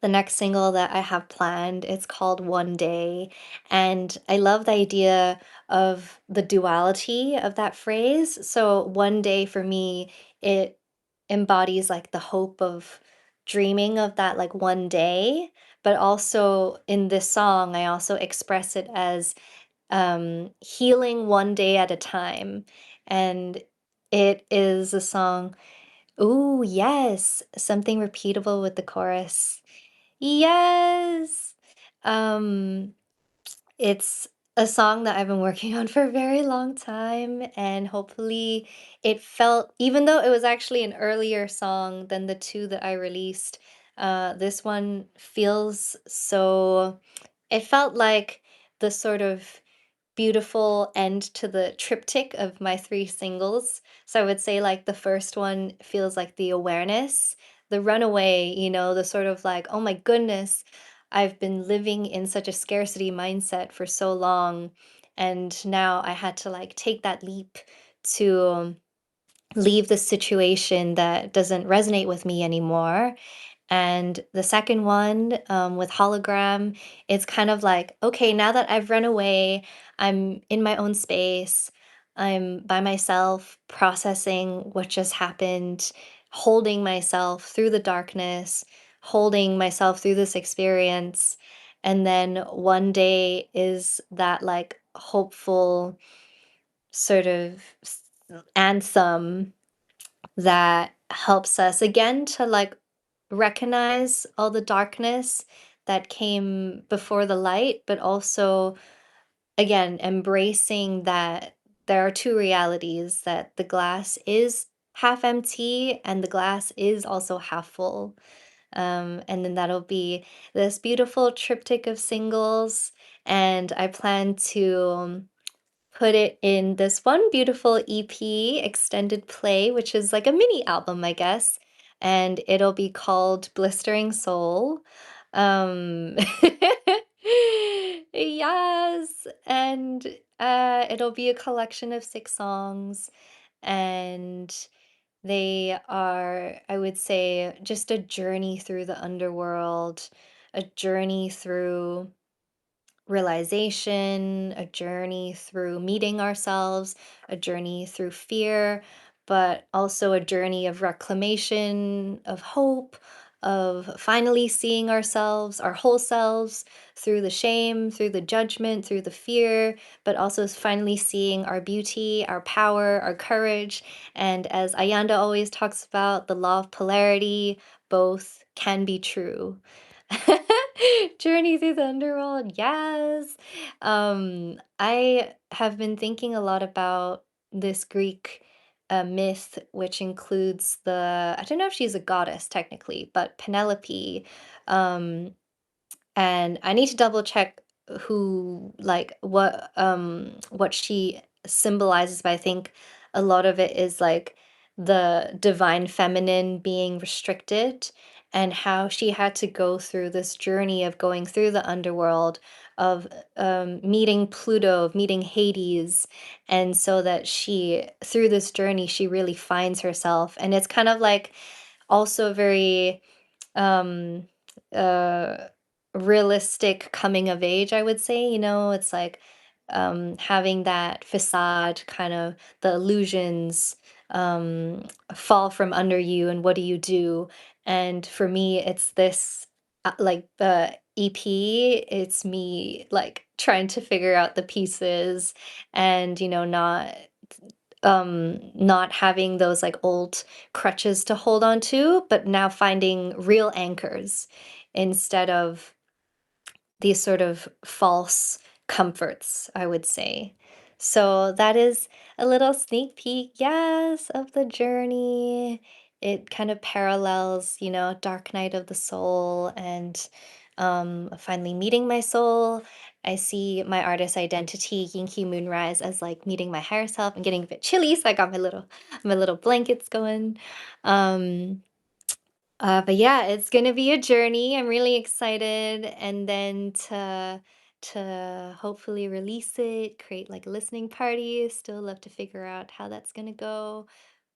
the next single that I have planned, it's called One Day, and I love the idea of the duality of that phrase. So one day for me, it embodies like the hope of dreaming of that like one day, but also in this song, I also express it as healing one day at a time. And it is a song. Ooh, yes, something repeatable with the chorus. Yes. Um, it's a song that I've been working on for a very long time, and hopefully it felt, even though it was actually an earlier song than the two that I released, this one feels so, it felt like the sort of beautiful end to the triptych of my three singles. So I would say like the first one feels like the awareness, the runaway, the sort of like, oh my goodness, I've been living in such a scarcity mindset for so long. And now I had to like take that leap to leave the situation that doesn't resonate with me anymore. And the second one, with hologram, it's kind of like, okay, now that I've run away, I'm in my own space, I'm by myself, processing what just happened, holding myself through the darkness, holding myself through this experience. And then one day is that like hopeful sort of anthem that helps us again to like recognize all the darkness that came before the light, but also, again, embracing that there are two realities, that the glass is half empty and the glass is also half full. And then that'll be this beautiful triptych of singles. And I plan to put it in this one beautiful EP extended play, which is like a mini album, I guess, and it'll be called Blistering Soul. Um, yes, and it'll be a collection of 6 songs, and they are, I would say, just a journey through the underworld, a journey through realization, a journey through meeting ourselves, a journey through fear, but also a journey of reclamation, of hope, of finally seeing ourselves, our whole selves, through the shame, through the judgment, through the fear, but also finally seeing our beauty, our power, our courage. And as Ayanda always talks about, the law of polarity, both can be true. Journey through the underworld, yes. I have been thinking a lot about this Greek myth, which includes I don't know if she's a goddess technically, but Penelope. Um, and I need to double check what she symbolizes, but I think a lot of it is like the divine feminine being restricted, and how she had to go through this journey of going through the underworld, of meeting Pluto, of meeting Hades, and so that she, through this journey, she really finds herself. And it's kind of like also very um uh realistic coming of age, I would say. It's like having that facade, kind of the illusions fall from under you, and what do you do? And for me, it's this like the EP, it's me like trying to figure out the pieces, and not having those like old crutches to hold on to, but now finding real anchors instead of these sort of false comforts, I would say. So that is a little sneak peek, yes, of the journey. It kind of parallels, Dark Night of the Soul, and finally meeting my soul. I see my artist identity, Yinki Moonrise, as like meeting my higher self and getting a bit chilly, so I got my little blankets going. Um, but yeah, it's gonna be a journey. I'm really excited, and then to hopefully release it, create like a listening party. Still love to figure out how that's gonna go.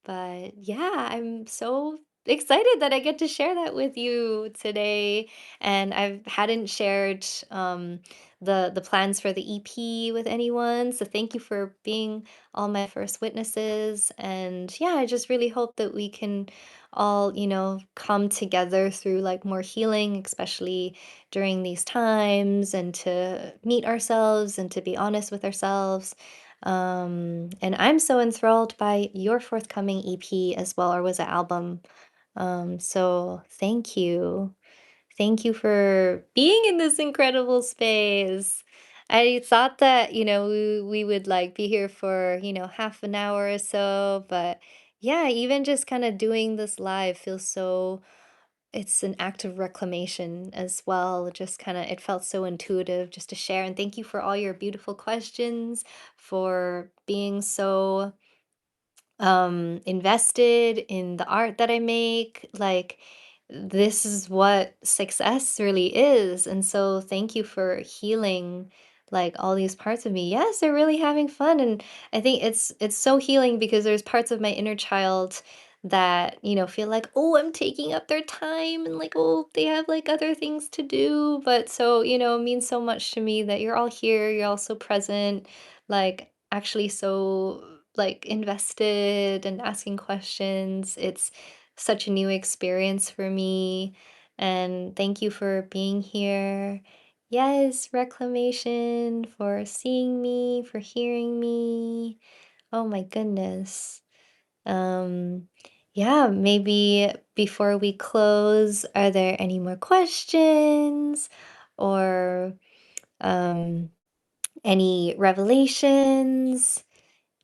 But yeah, I'm so excited that I get to share that with you today. And I hadn't shared the plans for the EP with anyone. So thank you for being all my first witnesses. And yeah, I just really hope that we can all, come together through like more healing, especially during these times, and to meet ourselves and to be honest with ourselves. And I'm so enthralled by your forthcoming EP as well, or was it album? So thank you. Thank you for being in this incredible space. I thought that, we would like be here for, half an hour or so, but yeah, even just kind of doing this live feels so it's an act of reclamation as well. Just kind of, it felt so intuitive just to share. And thank you for all your beautiful questions, for being so invested in the art that I make. Like, this is what success really is. And so thank you for healing like all these parts of me. Yes, they're really having fun. And I think it's so healing because there's parts of my inner child that, feel like, oh, I'm taking up their time and like, oh, they have like other things to do. But so, it means so much to me that you're all here, you're also present, like actually so like invested and asking questions. It's such a new experience for me. And thank you for being here. Yes, reclamation, for seeing me, for hearing me. Oh my goodness. Um, yeah, maybe before we close, are there any more questions or um, any revelations?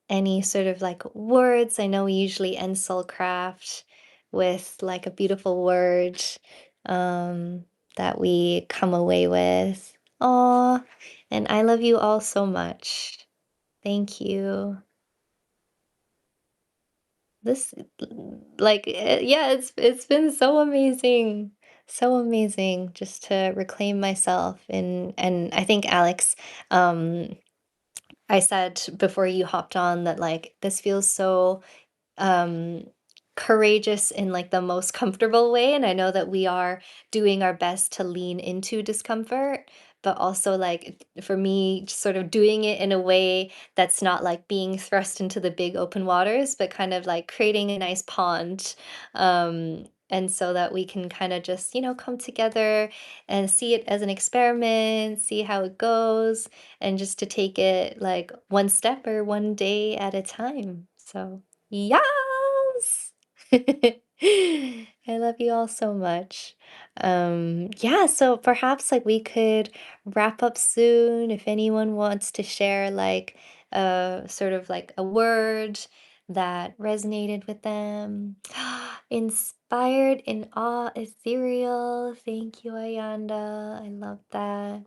Any sort of like words? I know we usually end Soulcraft with like a beautiful word um, that we come away with. Aw, and I love you all so much. Thank you. This, yeah, it's been so amazing, so amazing just to reclaim myself and I think Alex, um, I said before you hopped on that like this feels so um courageous in like the most comfortable way, and I know that we are doing our best to lean into discomfort, but also like for me just sort of doing it in a way that's not like being thrust into the big open waters, but kind of like creating a nice pond, and so that we can kind of just come together and see it as an experiment, see how it goes, and just to take it like one step or one day at a time. So yes. I love you all so much. Yeah, so perhaps like we could wrap up soon if anyone wants to share like sort of like a word that resonated with them. Inspired in awe, ethereal. Thank you, Ayanda. I love that.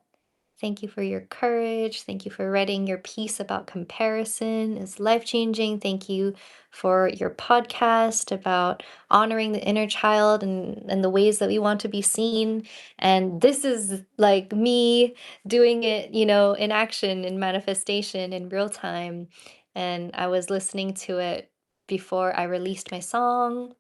Thank you for your courage. Thank you for writing your piece about comparison is life changing. Thank you for your podcast about honoring the inner child and the ways that we want to be seen. And this is like me doing it, in action, in manifestation, in real time. And I was listening to it before I released my song,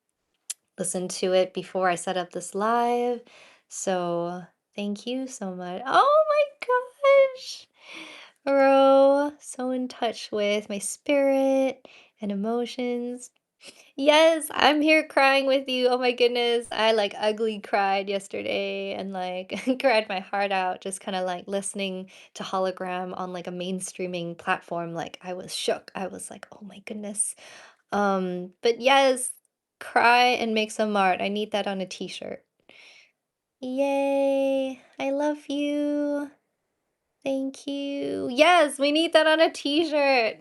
listened to it before I set up this live. So thank you so much. Oh my gosh. Bro, so in touch with my spirit and emotions. Yes, I'm here crying with you. Oh my goodness. I like ugly cried yesterday and like cried my heart out, just kind of like listening to hologram on like a mainstreaming platform. Like I was shook. I was like, oh my goodness. But yes, cry and make some art. I need that on a t-shirt. Yay. I love you. Thank you. Yes, we need that on a t-shirt.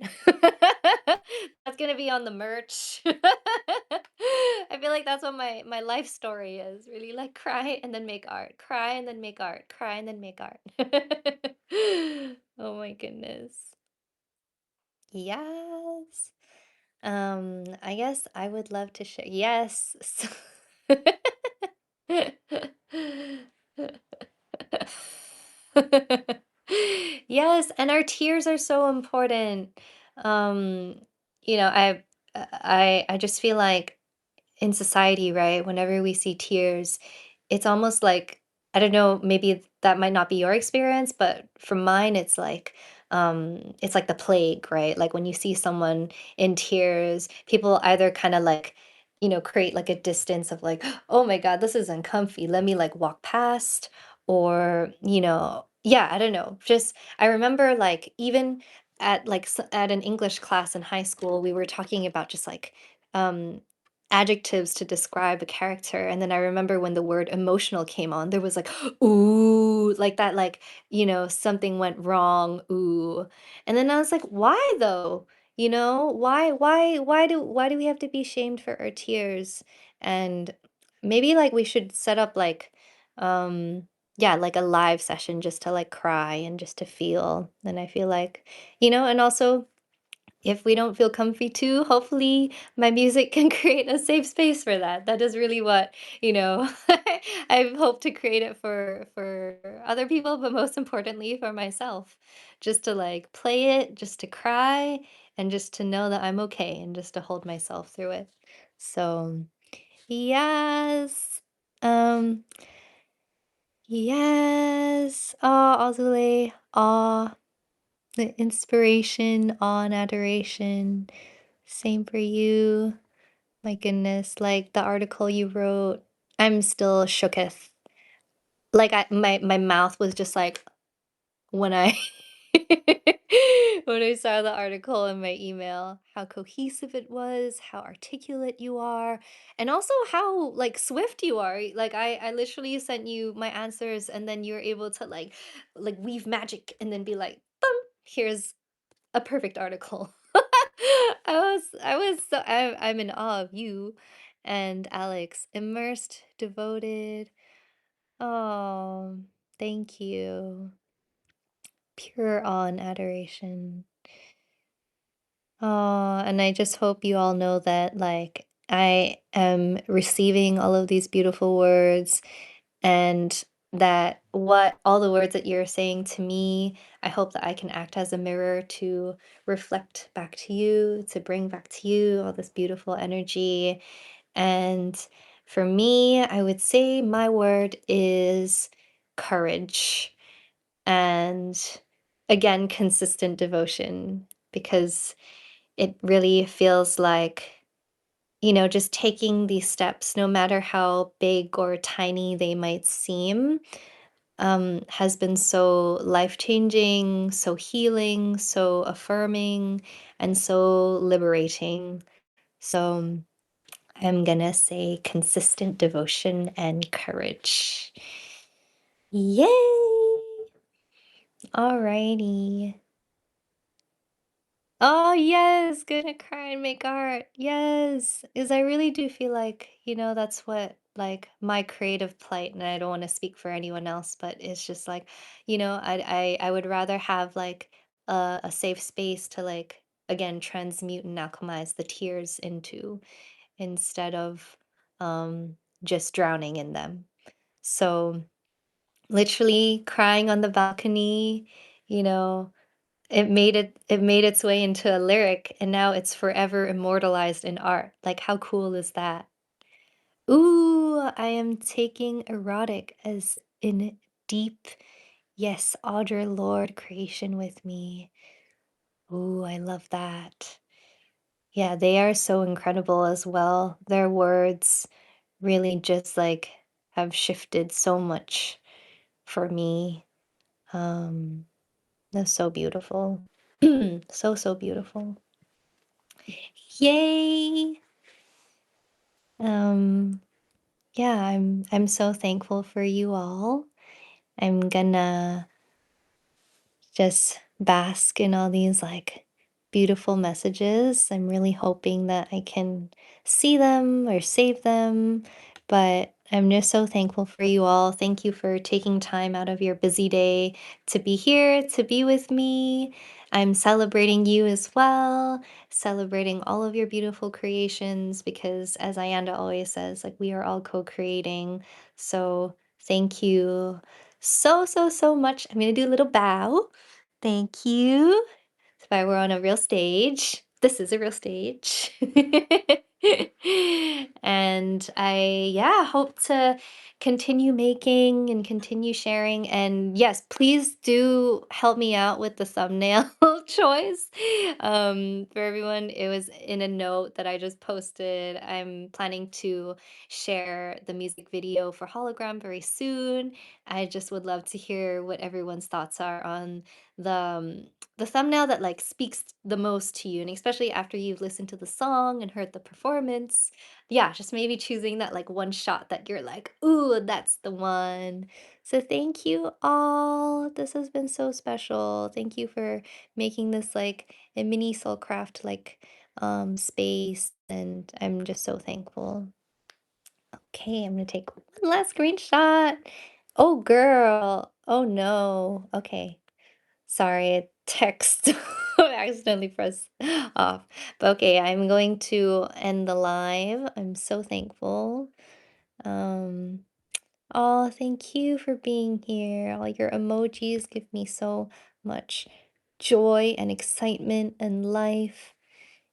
That's gonna be on the merch. I feel like that's what my life story is. Really like cry and then make art. Cry and then make art. Cry and then make art. Oh my goodness. Yes. I guess I would love to share. Yes. Yes, and our tears are so important. Um, I just feel like in society, right? Whenever we see tears, it's almost like, I don't know, maybe that might not be your experience, but for mine, it's like the plague, right? Like when you see someone in tears, people either kind of like, create like a distance of like, oh my God, this is uncomfy. Let me like walk past, or, yeah, I don't know. Just, I remember like even at like at an English class in high school, we were talking about just like, um adjectives to describe a character, and then I remember when the word emotional came on, there was like ooh, like that, like, something went wrong, ooh. And then I was like, why though? Why do we have to be shamed for our tears? And maybe like we should set up like yeah, like a live session just to like cry and just to feel. And I feel like, and also if we don't feel comfy too, hopefully my music can create a safe space for that. That is really what, I hope to create it for other people, but most importantly for myself. Just to like play it, just to cry, and just to know that I'm okay and just to hold myself through it. So, yes. Um, yes. Oh, Azule. Awe, the inspiration, awe and adoration. Same for you. My goodness, like the article you wrote, I'm still shooketh. Like my mouth was just like when I when I saw the article in my email, how cohesive it was, how articulate you are, and also how like swift you are. Like I literally sent you my answers and then you're able to like weave magic and then be like, boom, here's a perfect article. I'm in awe of you and Alex. Immersed, devoted. Oh, thank you. Pure awe and adoration. Oh, and I just hope you all know that like I am receiving all of these beautiful words and that what all the words that you're saying to me, I hope that I can act as a mirror to reflect back to you, to bring back to you all this beautiful energy. And for me, I would say my word is courage and again, consistent devotion because it really feels like just taking these steps, no matter how big or tiny they might seem, has been so life changing, so healing, so affirming, and so liberating. So I'm gonna say consistent devotion and courage. Yay! Alrighty. Oh, yes, gonna cry and make art. Yes, because I really do feel like, that's what like my creative plight, and I don't want to speak for anyone else, but it's just like, I would rather have like a safe space to like again transmute and alchemize the tears into instead of um just drowning in them. So literally crying on the balcony, you know, it made its way into a lyric, and now it's forever immortalized in art. Like, how cool is that? Ooh, I am taking erotic as in deep, yes, Audre Lorde creation with me. Ooh, I love that. Yeah, they are so incredible as well. Their words really just like have shifted so much for me. Um, that's so beautiful. So, so beautiful. Yay! Um, yeah, I'm so thankful for you all. I'm gonna just bask in all these like beautiful messages. I'm really hoping that I can see them or save them, but I'm just so thankful for you all. Thank you for taking time out of your busy day to be here, to be with me. I'm celebrating you as well, celebrating all of your beautiful creations because, as Ayanda always says, like we are all co creating. So, thank you so, so, so much. I'm going to do a little bow. Thank you. If I were on a real stage, this is a real stage. And I, yeah, hope to continue making and continue sharing. And yes, please do help me out with the thumbnail choice. For everyone, it was in a note that I just posted. I'm planning to share the music video for Hologram very soon. I just would love to hear what everyone's thoughts are on the thumbnail that like speaks the most to you, and especially after you've listened to the song and heard the performance. Yeah, just maybe choosing that like one shot that you're like, ooh, that's the one. So thank you all. This has been so special. Thank you for making this like a mini soulcraft like space, and I'm just so thankful. Okay, I'm gonna take one last screenshot. Oh, girl. Oh, no. Okay. Sorry, text I accidentally pressed off. But okay, I'm going to end the live. I'm so thankful. Um, oh, thank you for being here. All your emojis give me so much joy and excitement and life.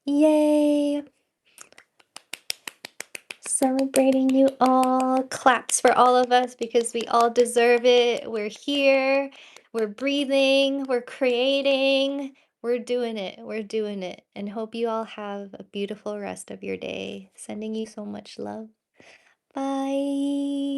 Yay! Celebrating you all. Claps for all of us because we all deserve it. We're here. We're breathing. We're creating. We're doing it. We're doing it. And hope you all have a beautiful rest of your day. Sending you so much love. Bye.